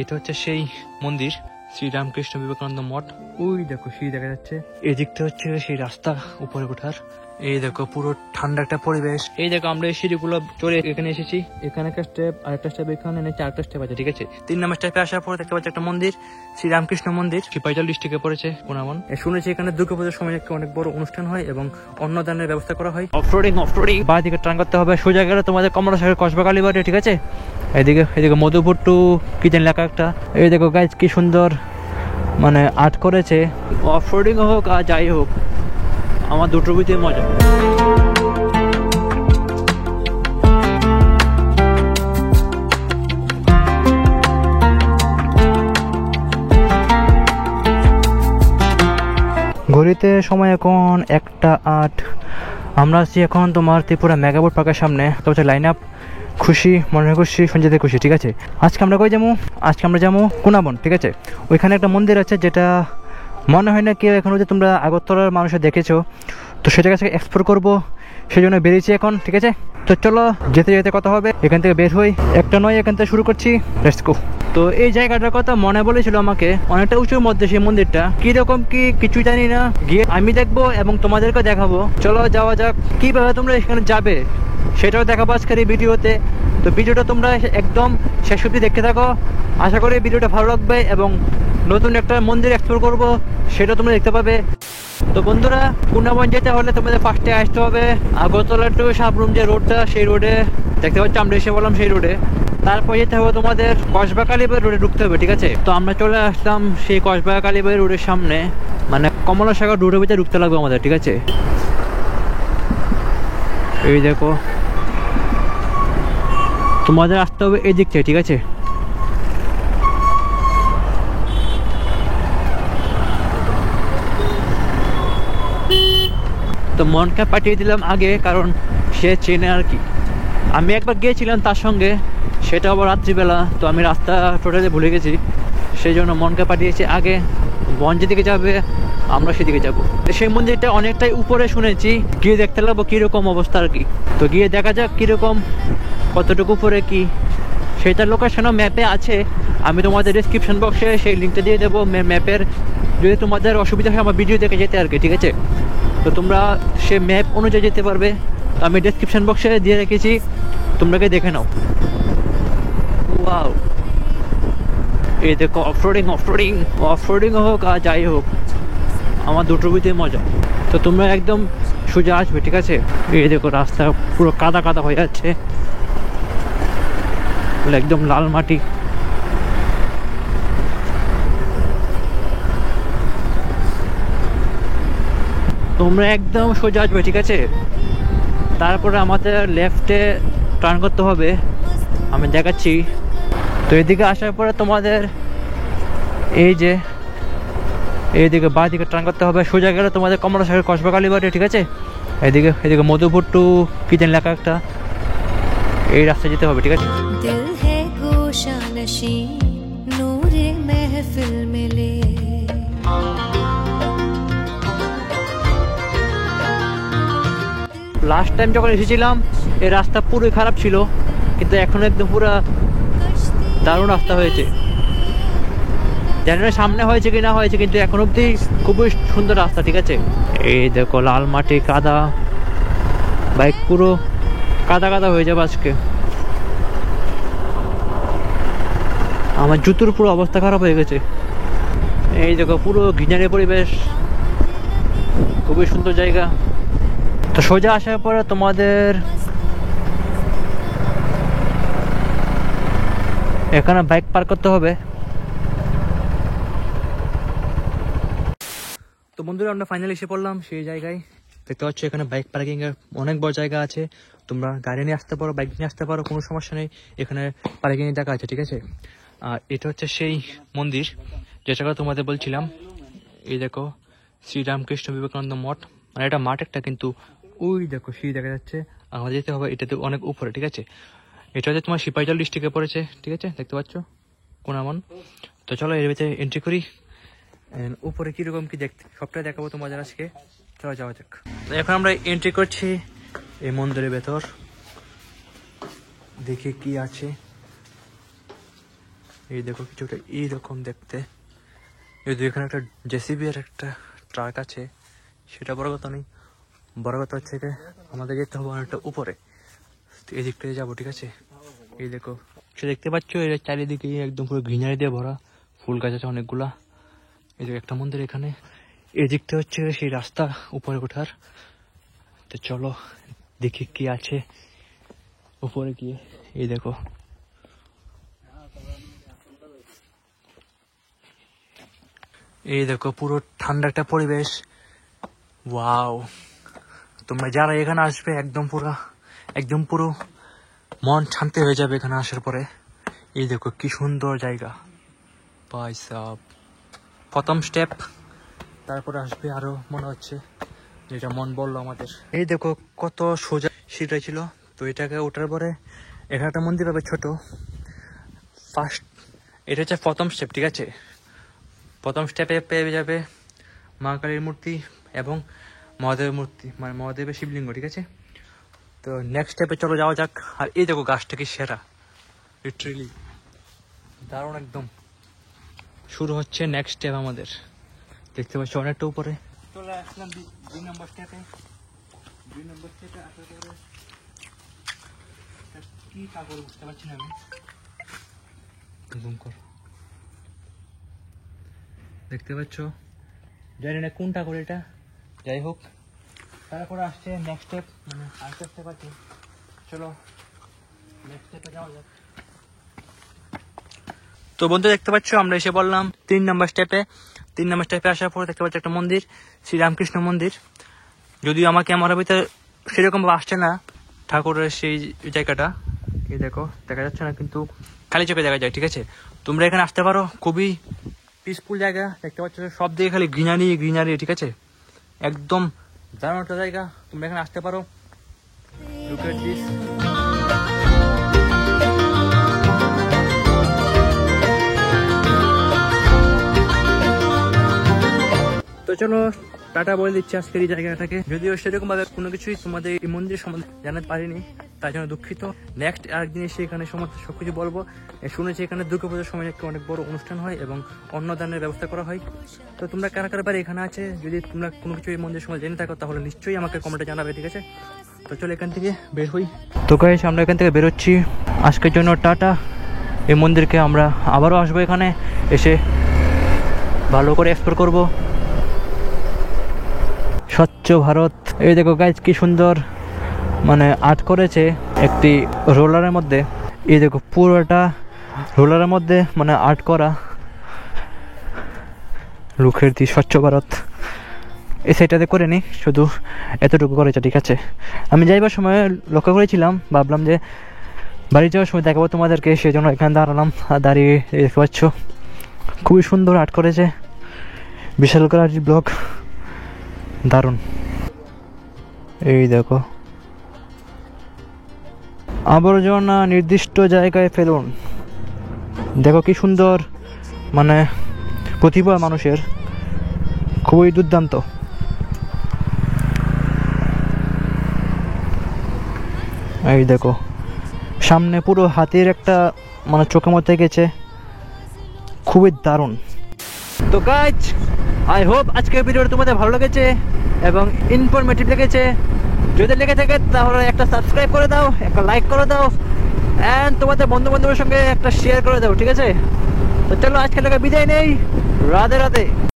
এটা হচ্ছে সেই মন্দির শ্রী রামকৃষ্ণ বিবেকানন্দ মঠ। ওই দেখো সিঁড়ি দেখা যাচ্ছে, এই দিকটা হচ্ছে সেই রাস্তা উপরে ওঠার। এই দেখো পুরো ঠান্ডা একটা পরিবেশ। এই দেখো আমরা এই সিঁড়িগুলো চলে এখানে এসেছি, এখানে একটা স্টেপ, আরেকটা স্টেপ এখানে, চারটা স্টেপ আছে, ঠিক আছে। 3 নম্বর স্টেপে আসার পরে দেখতে পাচ্ছি একটা মন্দির, শ্রী রামকৃষ্ণ মন্দির, সিপাহীজলা ডিস্ট্রিক্টে পড়েছে কোনামন। শুনেছি এখানে দুর্গাপুজোর সময় একটা অনেক বড় অনুষ্ঠান হয় এবং অন্নদানের ব্যবস্থা করা হয়। অফরোডিং বাঁ দিকে টার্ন করতে হবে, সোজা গেলে তোমাদের কমলাসাগর কসবা কালীবাড়ি, ঠিক আছে। এদিকে মধুপুর টু কি জানি লেখা একটা। এই দেখো গাইজ কি সুন্দর মানে আর্ট করেছে। অফরোডিং হোক আর যাই হোক, আমার দুটোর ভিতরে মজা। ঘড়িতে সময় এখন 1:08। আমরা আছি এখন তোমার ত্রিপুরা মেগাবোর্ড পার্কের সামনে। তো হচ্ছে লাইন আপ খুশি, মনে খুশি, সঞ্জিতে খুশি, ঠিক আছে। আজকে আমরা কই যাবো? আজকে আমরা যাবো কোনাবন, ঠিক আছে। ওইখানে একটা মন্দির আছে যেটা মনে হয় না কেউ এখনো যে তোমরা আগরতলার মানুষে দেখেছো, তো সেটা কাছে এক্সপ্লোর করবো, সেই জন্য বেরিয়েছি এখন, ঠিক আছে। তো চলো যেতে যেতে কথা হবে, এখান থেকে বের হই, একটা নয় এখান থেকে শুরু করছি, লেটস গো। তো এই জায়গাটার কথা মনে বলেছিল আমাকে, অনেকটা উঁচুর মধ্যে সেই মন্দিরটা, কিরকম কি কিছু জানি না, গিয়ে আমি দেখবো এবং তোমাদেরকে দেখাবো। চলো যাওয়া যাক। কিভাবে তোমরা এখানে যাবে সেটাও দেখাবো আজকের এই ভিডিওতে। তো ভিডিওটা তোমরা একদম শেষ অবধি দেখতে থাকো, আশা করি ভিডিওটা ভালো লাগবে এবং নতুন একটা মন্দির এক্সপ্লোর করবো সেটা তোমরা দেখতে পাবে। তো বন্ধুরা, কোনাবন যেতে হলে তোমাদের ফার্স্টে আসতে হবে আগরতলা টু সাবরুম যে রোডটা, সেই রোডে দেখতে পাচ্ছি আমরা এসে বললাম সেই রোডে। তারপর যেতে হবে তোমাদের কসবা কালীবাড়ি রোডে ঢুকতে হবে, ঠিক আছে। তো আমরা চলে আসলাম সেই কসবা কালীবাড়ি রোডের সামনে, মানে কমলাসাগর রোডের ভিতরে ঢুকতে লাগবে আমাদের, ঠিক আছে। এই দেখো তোমাদের আসতে হবে এই দিক থেকে, ঠিক আছে। তো মনকে পাঠিয়ে দিলাম আগে, কারণ সে চেনে আর কি। আমি একবার গিয়েছিলাম তার সঙ্গে, সেটা আবার রাত্রিবেলা, তো আমি রাস্তা টোটালি ভুলে গেছি, সেই জন্য মনকে পাঠিয়েছি আগে। বন যেদিকে যাবে আমরা সেদিকে যাব। সেই মন্দিরটা অনেকটাই উপরে শুনেছি, গিয়ে দেখতে লাগবো কীরকম অবস্থা আর কি। তো গিয়ে দেখা যাক কীরকম, কতটুকু উপরে কি, সেটার লোকেশনও ম্যাপে আছে। আমি তোমাদের ডিসক্রিপশন বক্সে সেই লিঙ্কটা দিয়ে দেবো ম্যাপের, যদি তোমাদের অসুবিধা হয় আমার ভিডিও দেখে যেতে আর কি, ঠিক আছে। তো তোমরা সে ম্যাপ অনুযায়ী যেতে পারবে, তো আমি ডেসক্রিপশন বক্সে দিয়ে রেখেছি, তোমরাকে দেখে নাও। ওয়াও, এই দেখো অফরোডিং হোক আর যাই হোক, আমার দুটোর ভিতরে মজা। তো তোমরা একদম সোজা আসবে, ঠিক আছে। এই দেখো রাস্তা পুরো কাদা কাদা হয়ে যাচ্ছে, একদম লাল মাটি। তোমরা একদম সোজা আসবে, ঠিক আছে। তারপরে আমাদের লেফটে টার্ন করতে হবে, আমি দেখাচ্ছি। তো এদিকে আসার পরে তোমাদের এই যে এইদিকে বাঁ দিকে টার্ন করতে হবে, সোজা গেলে তোমাদের কমলাসাগর কসবা কালীবাড়ি, ঠিক আছে। এদিকে মধুপুর টু কি জানি লেখা একটা, এই রাস্তায় যেতে হবে, ঠিক আছে। লাস্ট টাইম যখন এসেছিলাম এই রাস্তা পুরোই খারাপ ছিল, কিন্তু এখন একদম পুরো দারুণ রাস্তা হয়েছে। জানি না সামনে হয়েছে কি না হয়েছে, কিন্তু এখন অব্দি খুবই সুন্দর রাস্তা, ঠিক আছে। এই দেখো লাল মাটি, কাদা, বাইক পুরো কাদা কাদা হয়ে যাবে আজকে। আমার জুতোর পুরো অবস্থা খারাপ হয়ে গেছে। এই দেখো পুরো ঘিনারি পরিবেশ, খুবই সুন্দর জায়গা। তো সোজা আসার পরে তোমাদের এখানে বাইক পার্ক করতে হবে। তো বন্ধুরা, আমরা ফাইনালি এসে পড়লাম সেই জায়গায়। দেখতে পাচ্ছ এখানে বাইক পার্কিং এর অনেক বড় জায়গা আছে, তোমরা গাড়ি নিয়ে আসতে পারো, বাইক নিয়ে আসতে পারো, কোনো সমস্যা নেই। এখানে পার্কিং এর জায়গা আছে, ঠিক আছে। আর এটা হচ্ছে সেই মন্দির যেটা কথা তোমাদের বলছিলাম। এই দেখো শ্রী রামকৃষ্ণ বিবেকানন্দ মঠ, মানে এটা মাঠ একটা, কিন্তু ওই দেখো সিঁড়ি দেখা যাচ্ছে, আমাদের যেতে হবে এটাতে অনেক উপরে, ঠিক আছে। এটা হচ্ছে তোমার সিপাহীজলা ডিস্ট্রিক্টে পড়েছে, ঠিক আছে, দেখতে পাচ্ছ কোনামন। তো চলো এর ভিতরে এন্ট্রি করি, উপরে কিরকম কি দেখতে সবটাই দেখাবো তোমাদের আজকে। চলো যাওয়া যাক। তো এখন আমরা এন্ট্রি করছি এই মন্দিরের ভেতর, দেখি কি আছে। এই দেখো কিছুটা এইরকম দেখতে। যদি এখানে একটা জেসিবি এর একটা ট্রাক আছে, সেটা বড় কথা নেই, বড় কথা হচ্ছে যে আমাদের যেতে হবে অনেকটা উপরে, এই দিক থেকে যাবো, ঠিক আছে। এই দেখো সে দেখতে পাচ্ছ, এর চারিদিকে একদম পুরো গ্রিনারি দিয়ে ভরা, ফুল গাছ আছে অনেকগুলা। এই যে একটা মন্দির এখানে, এই দিকটা হচ্ছে সেই রাস্তা উপরে ওঠার। তো চলো দেখি কি আছে উপরে গিয়ে। এই দেখো এই দেখো পুরো ঠান্ডা একটা পরিবেশ। ওয়াও, তোমরা যারা এখানে আসবে একদম পুরো মন শান্তি হয়ে যাবে এখানে আসার পরে। এই দেখো কি সুন্দর জায়গা ভাই সাব। প্রথম স্টেপ, তারপরে আসবে আরো মনে হচ্ছে, যেটা মন বললো আমাদের। এই দেখো কত সোজা সিঁড়ি ছিল, তো এটাকে ওঠার পরে এখানে একটা মন্দির হবে ছোট। ফার্স্ট এটা হচ্ছে প্রথম স্টেপ, ঠিক আছে। প্রথম স্টেপে পেয়ে যাবে মা কালীর মূর্তি এবং মহাদেবের মূর্তি, মানে মহাদেবের শিবলিঙ্গ, ঠিক আছে। তো নেক্সট স্টেপে চলো যাওয়া যাক। আর এই দেখো গাছটা কি সেরা, লিটারেলি দারুণ একদম। শুরু হচ্ছে নেক্সট স্টেপ আমাদের, দেখতে পাচ্ছি অনেকটা উপরে চলে আসলাম। 2 নম্বর স্টেপে আসার পরে কি কাগজ বুঝতে পারছি না আমি, জুম কর। দেখতে পাচ্ছ, জানি না কোনটা করে এটা, যাই হোক। তারপরে আসছে নেক্সট স্টেপ, মানে আরেকটা স্টেপ আছে। চলো নেক্সট স্টেপে যাওয়া যাক। তো বন্ধু দেখতে পাচ্ছ আমরা এসে বললাম 3 নম্বর স্টেপে। 3 নম্বর স্টেপে আসার পর দেখতে পাচ্ছ একটা মন্দির, শ্রীরামকৃষ্ণ মন্দির। যদিও আমার ক্যামেরার ভিতরে সেরকম আসছে না ঠাকুরের সেই জায়গাটা, এই দেখো দেখা যাচ্ছে না, কিন্তু খালি চোখে দেখা যায়, ঠিক আছে। তোমরা এখানে আসতে পারো, খুবই পিসফুল জায়গা। দেখতে পাচ্ছ সব দিকে খালি গ্রিনারি, ঠিক আছে। একদম দারুণ একটা জায়গা, তোমরা এখানে আসতে পারো। Look at this. তো চলো টাটা বলে দিচ্ছি আজকের এই জায়গাটাকে। যদিও সেরকম ভাবে কোনো কিছুই তোমাদের এই মন্দির সম্বন্ধে জানাতে পারিনি, তাই জন্য দুঃখিত। নেক্সট আরেকদিন এসে এখানে সমস্ত সবকিছু বলবো। শুনেছি এখানে দুর্গাপুজোর সময় একটা অনেক বড় অনুষ্ঠান হয় এবং অন্নদানের ব্যবস্থা করা হয়। তো তোমরা কারা কারা বাড়ি এখানে আছে, যদি তোমরা কোনো কিছু এই মন্দিরের সময় জেনে থাকো তাহলে নিশ্চয়ই আমাকে কমেন্টে জানাবে, ঠিক আছে। তো চলো এখান থেকে বের হই। তো গাইস আমরা এখান থেকে বেরোচ্ছি আজকের জন্য, টাটা। এই মন্দিরকে আমরা আবারও আসবো, এখানে এসে ভালো করে এক্সপ্লোর করবো। স্বচ্ছ ভারত। এই দেখো গাইজ কি সুন্দর মানে আর্ট করেছে একটি রোলারের মধ্যে। এই দেখো পুরোটা রোলারের মধ্যে মানে আর্ট করা। লুকের দি স্বচ্ছ ভারত এই সাইডটাতে করে নি, শুধু এতটুকু করেছে, ঠিক আছে। আমি যাইবার সময় লক্ষ্য করেছিলাম, ভাবলাম যে বাড়ি যাওয়ার সময় দেখাবো তোমাদেরকে, সেই জন্য এখানে দাঁড়ালাম। আর দাঁড়িয়ে দেখতে পাচ্ছ খুবই সুন্দর আর্ট করেছে, বিশাল করে ব্লক, দারুণ। এই দেখো আবর্জনা নির্দিষ্ট জায়গায় ফেলুন। দেখো কি সুন্দর, মানে প্রতিভা মানুষের খুবই দুর্দান্ত। এই দেখো সামনে পুরো হাতির একটা মানে চোখের মধ্যে গেছে, খুবই দারুণ। তো গাইজ আই হোপ আজকের ভিডিওটা তোমাদের ভালো লেগেছে এবং ইনফরমেটিভ লেগেছে। যদি লেগে থাকে তাহলে একটা সাবস্ক্রাইব করে দাও, একটা লাইক করে দাও, অ্যান্ড তোমাদের বন্ধু বান্ধবের সঙ্গে একটা শেয়ার করে দাও, ঠিক আছে। তো চলো আজকে বিদায় নেই, রাধে রাধে।